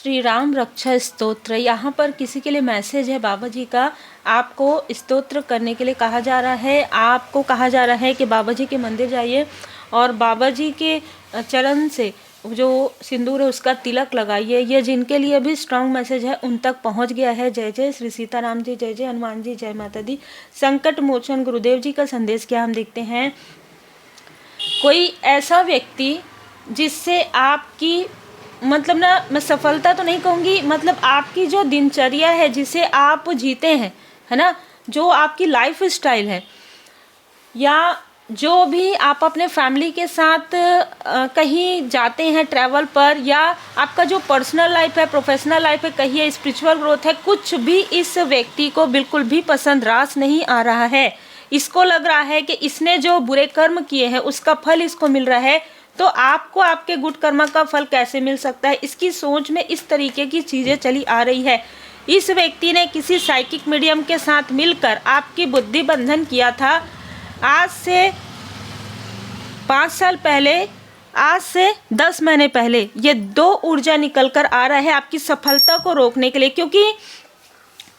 श्री राम रक्षा स्तोत्र, यहाँ पर किसी के लिए मैसेज है बाबा जी का। आपको स्तोत्र करने के लिए कहा जा रहा है। आपको कहा जा रहा है कि बाबा जी के मंदिर जाइए और बाबा जी के चरण से जो सिंदूर है उसका तिलक लगाइए। ये जिनके लिए भी स्ट्रांग मैसेज है उन तक पहुंच गया है। जय जय श्री सीताराम जी, जय जय हनुमान जी, जय माता दी। संकट मोचन गुरुदेव जी का संदेश क्या हम देखते हैं। कोई ऐसा व्यक्ति जिससे आपकी मतलब ना, मैं सफलता तो नहीं कहूँगी, मतलब आपकी जो दिनचर्या है जिसे आप जीते हैं, है ना, जो आपकी लाइफ स्टाइल है, या जो भी आप अपने फैमिली के साथ कहीं जाते हैं ट्रैवल पर, या आपका जो पर्सनल लाइफ है, प्रोफेशनल लाइफ है, कहिए स्पिरिचुअल ग्रोथ है, कुछ भी इस व्यक्ति को बिल्कुल भी पसंद रास नहीं आ रहा है। इसको लग रहा है कि इसने जो बुरे कर्म किए हैं उसका फल इसको मिल रहा है, तो आपको आपके गुड कर्म का फल कैसे मिल सकता है। इसकी सोच में इस तरीके की चीज़ें चली आ रही है। इस व्यक्ति ने किसी साइकिक मीडियम के साथ मिलकर आपकी बुद्धि बंधन किया था। आज से 5 साल पहले, आज से 10 महीने पहले ये 2 ऊर्जा निकल कर आ रहा है आपकी सफलता को रोकने के लिए, क्योंकि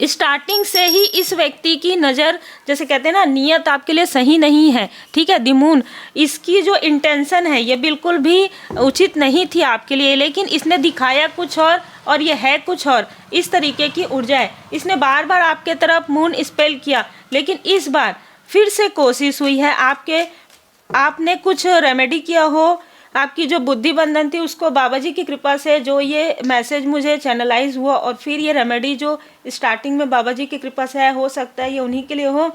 स्टार्टिंग से ही इस व्यक्ति की नज़र, जैसे कहते हैं ना, नियत आपके लिए सही नहीं है। ठीक है, दिमून, इसकी जो इंटेंशन है ये बिल्कुल भी उचित नहीं थी आपके लिए, लेकिन इसने दिखाया कुछ और ये है कुछ और। इस तरीके की ऊर्जा है। इसने बार बार आपके तरफ मून स्पेल किया, लेकिन इस बार फिर से कोशिश हुई है आपने कुछ रेमेडी किया हो, आपकी जो बुद्धि बंधन थी उसको बाबा जी की कृपा से जो ये मैसेज मुझे चैनलाइज हुआ, और फिर ये रेमेडी जो स्टार्टिंग में बाबा जी की कृपा से है, हो सकता है ये उन्हीं के लिए हो।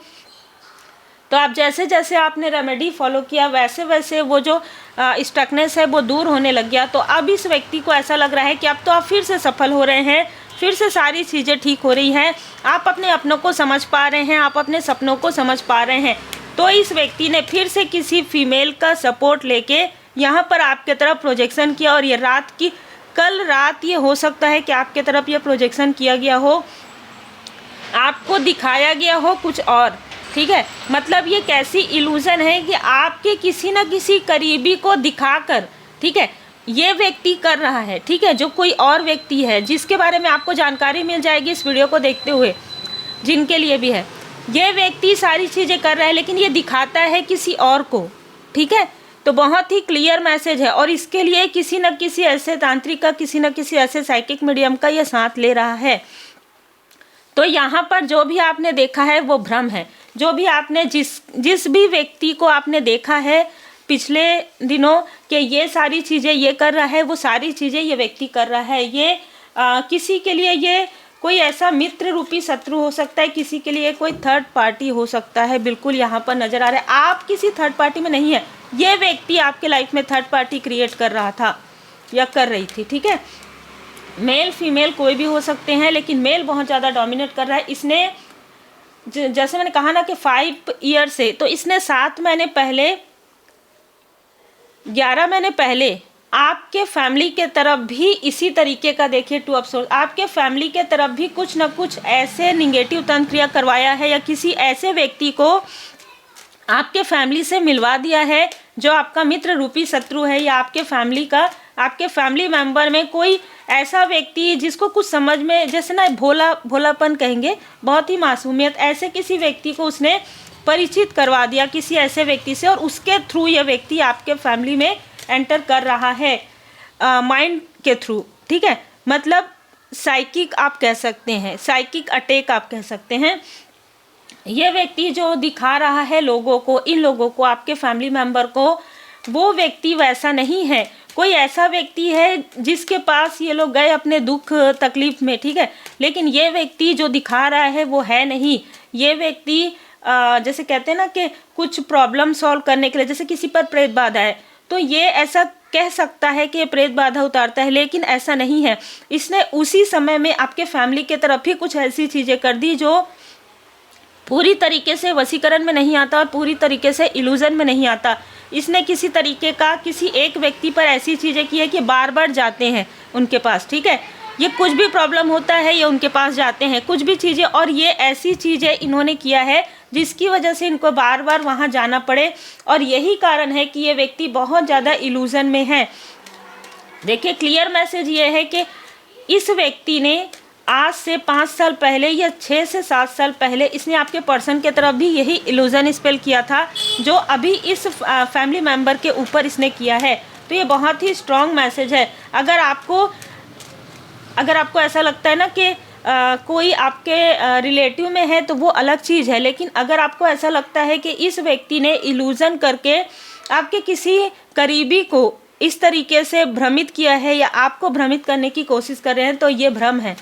तो आप जैसे जैसे आपने रेमेडी फॉलो किया वैसे वैसे वो जो स्टकनेस है वो दूर होने लग गया। तो अब इस व्यक्ति को ऐसा लग रहा है कि अब तो आप फिर से सफल हो रहे हैं, फिर से सारी चीज़ें ठीक हो रही हैं, आप अपने अपनों को समझ पा रहे हैं, आप अपने सपनों को समझ पा रहे हैं। तो इस व्यक्ति ने फिर से किसी फीमेल का सपोर्ट लेके यहाँ पर आपके तरफ प्रोजेक्शन किया, और ये कल रात ये हो सकता है कि आपके तरफ ये प्रोजेक्शन किया गया हो, आपको दिखाया गया हो कुछ और। ठीक है, मतलब ये कैसी इल्यूजन है कि आपके किसी न किसी करीबी को दिखाकर, ठीक है, ये व्यक्ति कर रहा है। ठीक है, जो कोई और व्यक्ति है जिसके बारे में आपको जानकारी मिल जाएगी इस वीडियो को देखते हुए, जिनके लिए भी है, ये व्यक्ति सारी चीज़ें कर रहा है लेकिन ये दिखाता है किसी और को। ठीक है, तो बहुत ही क्लियर मैसेज है, और इसके लिए किसी न किसी ऐसे तांत्रिक का, किसी न किसी ऐसे साइकिक मीडियम का ये साथ ले रहा है। तो यहाँ पर जो भी आपने देखा है वो भ्रम है। जो भी आपने जिस भी व्यक्ति को आपने देखा है पिछले दिनों कि ये सारी चीज़ें ये कर रहा है, वो सारी चीज़ें ये व्यक्ति कर रहा है। ये किसी के लिए ये कोई ऐसा मित्र रूपी शत्रु हो सकता है, किसी के लिए कोई थर्ड पार्टी हो सकता है। बिल्कुल यहाँ पर नज़र आ रहा है आप किसी थर्ड पार्टी में नहीं है, ये व्यक्ति आपके लाइफ में थर्ड पार्टी क्रिएट कर रहा था या कर रही थी। ठीक है, मेल फीमेल कोई भी हो सकते हैं, लेकिन मेल बहुत ज़्यादा डोमिनेट कर रहा है। इसने जैसे मैंने कहा ना कि 5 ईयर से, तो इसने 7 महीने पहले, 11 महीने पहले आपके फैमिली के तरफ भी इसी तरीके का, देखिए 2 ऑफ सोर्स, आपके फैमिली के तरफ भी कुछ न कुछ ऐसे निगेटिव तंत्र क्रिया करवाया है, या किसी ऐसे व्यक्ति को आपके फैमिली से मिलवा दिया है जो आपका मित्र रूपी शत्रु है, या आपके फैमिली मेंबर में कोई ऐसा व्यक्ति जिसको कुछ समझ में, जैसे ना भोलापन कहेंगे, बहुत ही मासूमियत, ऐसे किसी व्यक्ति को उसने परिचित करवा दिया किसी ऐसे व्यक्ति से, और उसके थ्रू यह व्यक्ति आपके फैमिली में एंटर कर रहा है, माइंड के थ्रू। ठीक है, मतलब साइकिक आप कह सकते हैं, साइकिक अटैक आप कह सकते हैं। ये व्यक्ति जो दिखा रहा है लोगों को, इन लोगों को, आपके फैमिली मेंबर को, वो व्यक्ति वैसा नहीं है। कोई ऐसा व्यक्ति है जिसके पास ये लोग गए अपने दुख तकलीफ में। ठीक है, लेकिन ये व्यक्ति जो दिखा रहा है वो है नहीं। ये व्यक्ति जैसे कहते हैं ना कि कुछ प्रॉब्लम सॉल्व करने के लिए, जैसे किसी पर प्रेत बाधा है तो ये ऐसा कह सकता है कि ये प्रेत बाधा उतारता है, लेकिन ऐसा नहीं है। इसने उसी समय में आपके फैमिली के तरफ ही कुछ ऐसी चीज़ें कर दी जो पूरी तरीके से वशीकरण में नहीं आता और पूरी तरीके से इल्यूजन में नहीं आता। इसने किसी तरीके का किसी एक व्यक्ति पर ऐसी चीज़ें की है कि बार बार जाते हैं उनके पास। ठीक है, ये कुछ भी प्रॉब्लम होता है ये उनके पास जाते हैं, कुछ भी चीज़ें, और ये ऐसी चीज़ें इन्होंने किया है जिसकी वजह से इनको बार बार वहाँ जाना पड़े, और यही कारण है कि ये व्यक्ति बहुत ज़्यादा इल्यूजन में है। देखिए, क्लियर मैसेज ये है कि इस व्यक्ति ने आज से 5 साल पहले या 6 से 7 साल पहले इसने आपके पर्सन के तरफ भी यही इल्यूजन स्पेल किया था जो अभी इस फैमिली मेम्बर के ऊपर इसने किया है। तो ये बहुत ही स्ट्रॉन्ग मैसेज है। अगर आपको ऐसा लगता है ना कि कोई आपके रिलेटिव में है तो वो अलग चीज़ है, लेकिन अगर आपको ऐसा लगता है कि इस व्यक्ति ने इल्यूजन करके आपके किसी करीबी को इस तरीके से भ्रमित किया है या आपको भ्रमित करने की कोशिश कर रहे हैं, तो ये भ्रम है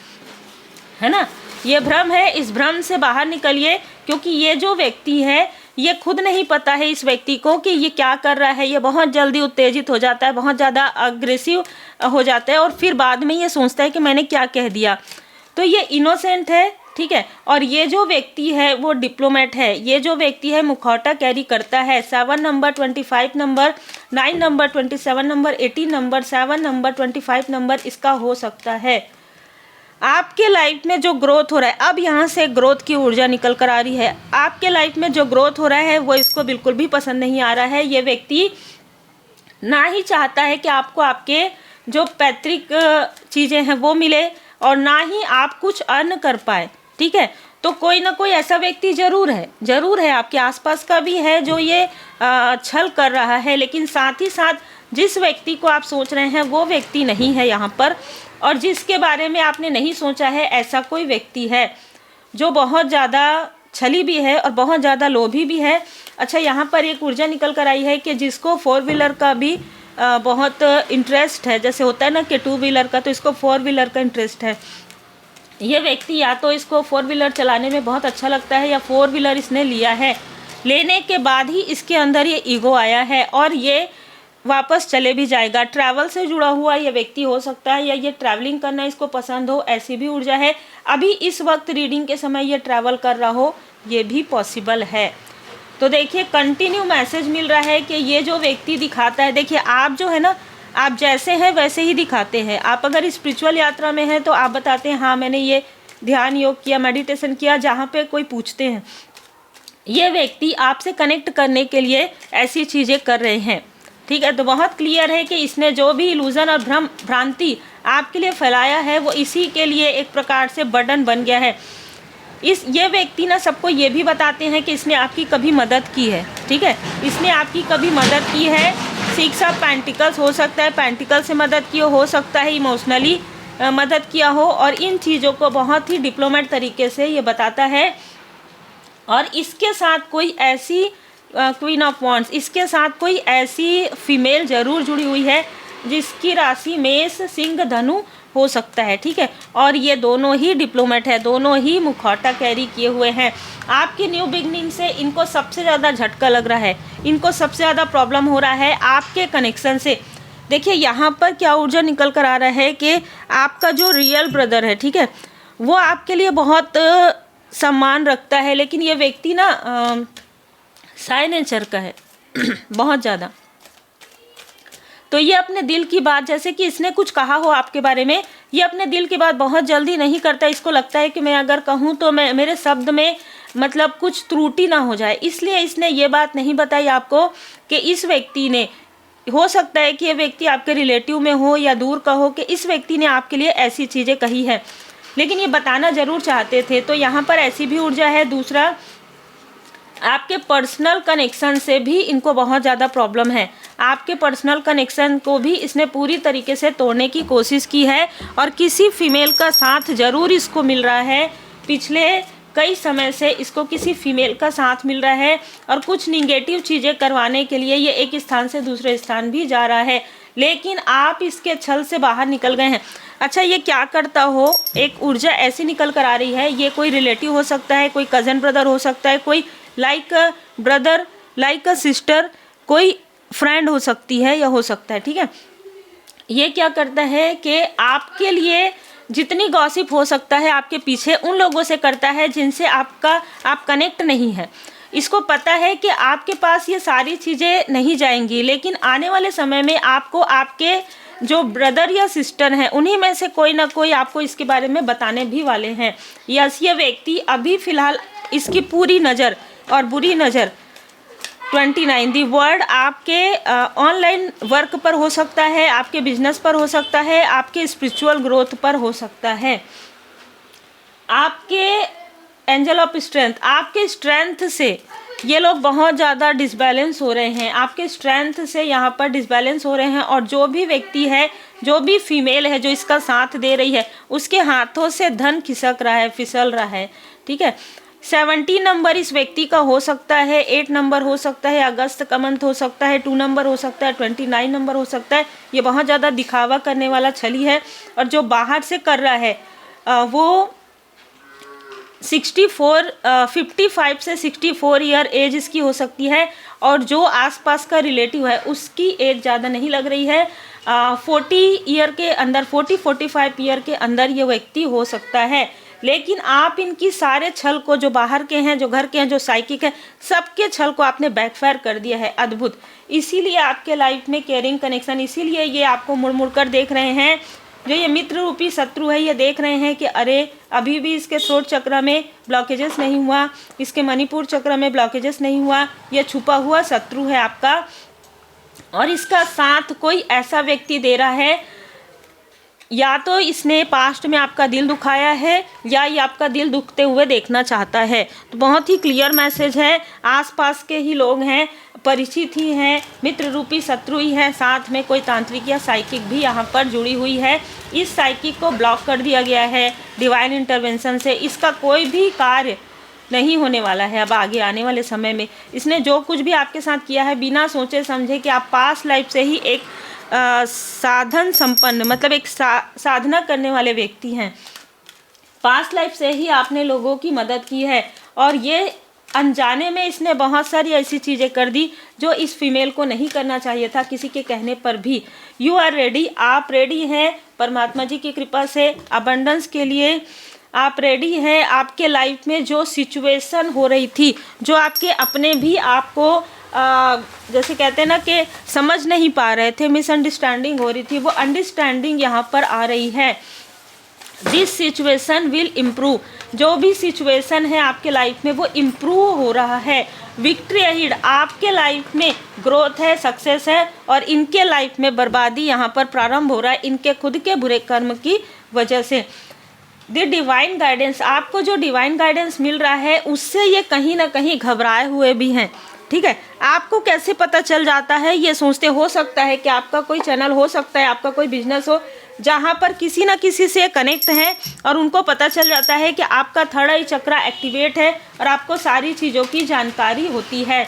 ना, ये भ्रम है। इस भ्रम से बाहर निकलिए, क्योंकि ये जो व्यक्ति है ये खुद नहीं पता है इस व्यक्ति को कि ये क्या कर रहा है। ये बहुत जल्दी उत्तेजित हो जाता है, बहुत ज़्यादा अग्रेसिव हो जाता है और फिर बाद में ये सोचता है कि मैंने क्या कह दिया। तो ये इनोसेंट है, ठीक है। और ये जो व्यक्ति है वो डिप्लोमेट है। ये जो व्यक्ति है मुखौटा कैरी करता है। 7 number, 25 number, 9 number, 27 number, 18 number, 7 number, 25 number इसका हो सकता है। आपके लाइफ में जो ग्रोथ हो रहा है, अब यहाँ से ग्रोथ की ऊर्जा निकल कर आ रही है। आपके लाइफ में जो ग्रोथ हो रहा है वो इसको बिल्कुल भी पसंद नहीं आ रहा है। ये व्यक्ति ना ही चाहता है कि आपको आपके जो पैतृक चीज़ें हैं वो मिले और ना ही आप कुछ अर्न कर पाए, ठीक है। तो कोई ना कोई ऐसा व्यक्ति ज़रूर है आपके आसपास का भी है जो ये छल कर रहा है, लेकिन साथ ही साथ जिस व्यक्ति को आप सोच रहे हैं वो व्यक्ति नहीं है यहाँ पर, और जिसके बारे में आपने नहीं सोचा है ऐसा कोई व्यक्ति है जो बहुत ज़्यादा छली भी है और बहुत ज़्यादा लोभी भी है। अच्छा, यहाँ पर एक ऊर्जा निकल कर आई है कि जिसको 4 व्हीलर का भी बहुत इंटरेस्ट है, जैसे होता है ना कि 2 व्हीलर का, तो इसको 4 व्हीलर का इंटरेस्ट है। ये व्यक्ति या तो इसको 4 व्हीलर चलाने में बहुत अच्छा लगता है या 4 व्हीलर इसने लिया है, लेने के बाद ही इसके अंदर ये ईगो आया है और ये वापस चले भी जाएगा। ट्रैवल से जुड़ा हुआ ये व्यक्ति हो सकता है या ये ट्रैवलिंग करना इसको पसंद हो, ऐसी भी ऊर्जा है। अभी इस वक्त रीडिंग के समय ये ट्रैवल कर रहा हो, ये भी पॉसिबल है। तो देखिए कंटिन्यू मैसेज मिल रहा है कि ये जो व्यक्ति दिखाता है, देखिए आप जो है ना, आप जैसे हैं वैसे ही दिखाते हैं। आप अगर स्पिरिचुअल यात्रा में हैं तो आप बताते हैं हाँ मैंने ये ध्यान योग किया, मेडिटेशन किया, जहाँ पे कोई पूछते हैं। ये व्यक्ति आपसे कनेक्ट करने के लिए ऐसी चीज़ें कर रहे हैं, ठीक है। तो बहुत क्लियर है कि इसने जो भी इल्यूजन और भ्रांति आपके लिए फैलाया है वो इसी के लिए एक प्रकार से बर्डन बन गया है। ये व्यक्ति ना सबको ये भी बताते हैं कि इसने आपकी कभी मदद की है, ठीक है, इसने आपकी कभी मदद की है। 6 ऑफ पेंटिकल्स हो सकता है, पेंटिकल से मदद की हो सकता है इमोशनली मदद किया हो, और इन चीज़ों को बहुत ही डिप्लोमेट तरीके से ये बताता है। और इसके साथ कोई ऐसी क्वीन ऑफ वॉन्ड्स, इसके साथ कोई ऐसी फीमेल ज़रूर जुड़ी हुई है जिसकी राशि मेष, सिंह, धनु हो सकता है, ठीक है। और ये दोनों ही डिप्लोमेट है, दोनों ही मुखौटा कैरी किए हुए हैं। आपकी न्यू बिगनिंग से इनको सबसे ज़्यादा झटका लग रहा है, इनको सबसे ज़्यादा प्रॉब्लम हो रहा है आपके कनेक्शन से। देखिए यहाँ पर क्या ऊर्जा निकल कर आ रहा है कि आपका जो रियल ब्रदर है, ठीक है, वो आपके लिए बहुत सम्मान रखता है, लेकिन ये व्यक्ति ना शाय नेचर का है बहुत ज़्यादा। तो ये अपने दिल की बात, जैसे कि इसने कुछ कहा हो आपके बारे में, ये अपने दिल की बात बहुत जल्दी नहीं करता। इसको लगता है कि मैं अगर कहूँ तो मेरे शब्द में मतलब कुछ त्रुटि ना हो जाए, इसलिए इसने ये बात नहीं बताई आपको कि इस व्यक्ति ने, हो सकता है कि ये व्यक्ति आपके रिलेटिव में हो या दूर का हो, कि इस व्यक्ति ने आपके लिए ऐसी चीज़ें कही है, लेकिन ये बताना ज़रूर चाहते थे। तो यहाँ पर ऐसी भी ऊर्जा है। दूसरा, आपके पर्सनल कनेक्शन से भी इनको बहुत ज़्यादा प्रॉब्लम है। आपके पर्सनल कनेक्शन को भी इसने पूरी तरीके से तोड़ने की कोशिश की है, और किसी फीमेल का साथ ज़रूर इसको मिल रहा है। पिछले कई समय से इसको किसी फीमेल का साथ मिल रहा है, और कुछ निगेटिव चीज़ें करवाने के लिए ये एक स्थान से दूसरे स्थान भी जा रहा है, लेकिन आप इसके छल से बाहर निकल गए हैं। अच्छा, ये क्या करता हो, एक ऊर्जा ऐसी निकल कर आ रही है, ये कोई रिलेटिव हो सकता है, कोई कज़न ब्रदर हो सकता है, कोई like a brother, like a sister, कोई फ्रेंड हो सकती है या हो सकता है, ठीक है। ये क्या करता है कि आपके लिए जितनी गॉसिप हो सकता है आपके पीछे उन लोगों से करता है जिनसे आप कनेक्ट नहीं है। इसको पता है कि आपके पास ये सारी चीज़ें नहीं जाएंगी, लेकिन आने वाले समय में आपको आपके जो ब्रदर या सिस्टर हैं उन्हीं में से कोई ना कोई आपको इसके बारे में बताने भी वाले हैं। यस, ये व्यक्ति अभी फ़िलहाल इसकी पूरी नज़र और बुरी नज़र 29 दी वर्ड आपके ऑनलाइन वर्क पर हो सकता है, आपके बिजनेस पर हो सकता है, आपके स्पिरिचुअल ग्रोथ पर हो सकता है। आपके एंजल ऑफ स्ट्रेंथ, आपके स्ट्रेंथ से ये लोग बहुत ज़्यादा डिसबैलेंस हो रहे हैं, आपके स्ट्रेंथ से यहाँ पर डिसबैलेंस हो रहे हैं। और जो भी व्यक्ति है, जो भी फीमेल है जो इसका साथ दे रही है, उसके हाथों से धन खिसक रहा है, फिसल रहा है। ठीक है, 17 नंबर इस व्यक्ति का हो सकता है, 8 नंबर हो सकता है, अगस्त का मंथ हो सकता है, 2 नंबर हो सकता है, 29 नंबर हो सकता है। ये बहुत ज़्यादा दिखावा करने वाला छली है। और जो बाहर से कर रहा है वो 55 से 64 ईयर एज इसकी हो सकती है। और जो आसपास का रिलेटिव है उसकी एज ज़्यादा नहीं लग रही है, 40 ईयर के अंदर, 45 ईयर के अंदर ये व्यक्ति हो सकता है। लेकिन आप इनकी सारे छल को, जो बाहर के हैं, जो घर के हैं, जो साइकिक है, सबके छल को आपने बैकफायर कर दिया है। अद्भुत। इसीलिए आपके लाइफ में केयरिंग कनेक्शन, इसीलिए ये आपको मुड़ मुड़ कर देख रहे हैं। जो ये मित्र रूपी शत्रु है, ये देख रहे हैं कि अरे अभी भी इसके थ्रोट चक्र में ब्लॉकेजेस नहीं हुआ, इसके मणिपुर चक्र में ब्लॉकेजेस नहीं हुआ, ये छुपा हुआ शत्रु है आपका। और इसका साथ कोई ऐसा व्यक्ति दे रहा है, या तो इसने पास्ट में आपका दिल दुखाया है, या ये आपका दिल दुखते हुए देखना चाहता है। तो बहुत ही क्लियर मैसेज है। आसपास के ही लोग हैं, परिचित ही हैं, मित्र रूपी शत्रु ही है, साथ में कोई तांत्रिक या साइकिक भी यहाँ पर जुड़ी हुई है। इस साइकिक को ब्लॉक कर दिया गया है डिवाइन इंटरवेंशन से। इसका कोई भी कार्य नहीं होने वाला है अब आगे आने वाले समय में। इसने जो कुछ भी आपके साथ किया है, बिना सोचे समझे कि आप पास्ट लाइफ से ही एक साधन संपन्न, मतलब एक साधना करने वाले व्यक्ति हैं। पास्ट लाइफ से ही आपने लोगों की मदद की है। और ये अनजाने में इसने बहुत सारी ऐसी चीज़ें कर दी जो इस फीमेल को नहीं करना चाहिए था, किसी के कहने पर भी। यू आर रेडी, आप रेडी हैं परमात्मा जी की कृपा से अबंडेंस के लिए। आप रेडी हैं। आपके लाइफ में जो सिचुएशन हो रही थी, जो आपके अपने भी आपको जैसे कहते हैं ना कि समझ नहीं पा रहे थे, मिसअंडरस्टैंडिंग हो रही थी, वो अंडरस्टैंडिंग यहाँ पर आ रही है। This situation will improve. जो भी सिचुएशन है आपके लाइफ में वो इम्प्रूव हो रहा है। विक्ट्री अहीड, आपके लाइफ में ग्रोथ है, सक्सेस है। और इनके लाइफ में बर्बादी यहाँ पर प्रारंभ हो रहा है, इनके खुद के बुरे कर्म की वजह से। द डिवाइन गाइडेंस, आपको जो डिवाइन गाइडेंस मिल रहा है उससे ये कहीं ना कहीं घबराए हुए भी हैं। ठीक है, आपको कैसे पता चल जाता है, ये सोचते हो सकता है कि आपका कोई चैनल हो सकता है, आपका कोई बिजनेस हो जहाँ पर किसी न किसी से कनेक्ट हैं और उनको पता चल जाता है कि आपका थर्ड आई चक्र एक्टिवेट है और आपको सारी चीज़ों की जानकारी होती है।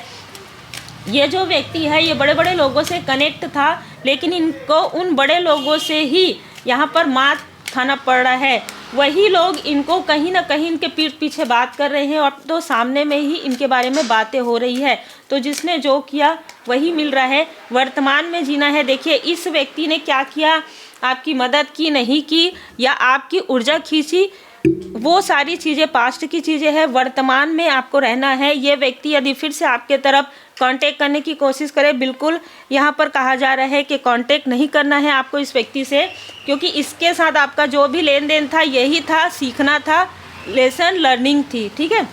ये जो व्यक्ति है ये बड़े बड़े लोगों से कनेक्ट था, लेकिन इनको उन बड़े लोगों से ही यहाँ पर मात खाना पड़ रहा है। वही लोग इनको कहीं ना कहीं इनके पीठ पीछे बात कर रहे हैं और तो सामने में ही इनके बारे में बातें हो रही है। तो जिसने जो किया वही मिल रहा है। वर्तमान में जीना है। देखिए इस व्यक्ति ने क्या किया, आपकी मदद की, नहीं की, या आपकी ऊर्जा खींची, वो सारी चीज़ें पास्ट की चीज़ें हैं। वर्तमान में आपको रहना है। ये व्यक्ति यदि फिर से आपके तरफ कांटेक्ट करने की कोशिश करे, बिल्कुल यहाँ पर कहा जा रहा है कि कांटेक्ट नहीं करना है आपको इस व्यक्ति से, क्योंकि इसके साथ आपका जो भी लेन देन था यही था, सीखना था, लेसन लर्निंग थी। ठीक है,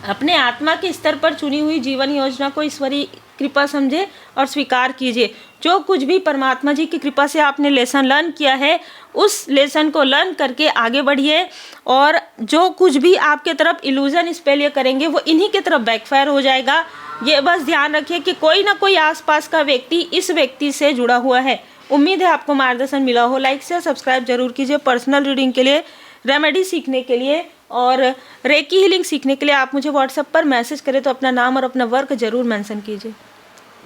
अपने आत्मा के स्तर पर चुनी हुई जीवन योजना को ईश्वरीय कृपा समझे और स्वीकार कीजिए। जो कुछ भी परमात्मा जी की कृपा से आपने लेसन लर्न किया है उस लेसन को लर्न करके आगे बढ़िए। और जो कुछ भी आपके तरफ इल्यूजन इस पे लिए करेंगे वो इन्हीं की तरफ बैकफायर हो जाएगा। ये बस ध्यान रखिए कि कोई ना कोई आसपास का व्यक्ति इस व्यक्ति से जुड़ा हुआ है। उम्मीद है आपको मार्गदर्शन मिला हो। लाइक से सब्सक्राइब जरूर कीजिए। पर्सनल रीडिंग के लिए, रेमेडी सीखने के लिए और रेकी हीलिंग सीखने के लिए आप मुझे व्हाट्सएप पर मैसेज करें तो अपना नाम और अपना वर्क ज़रूर मेंशन कीजिए।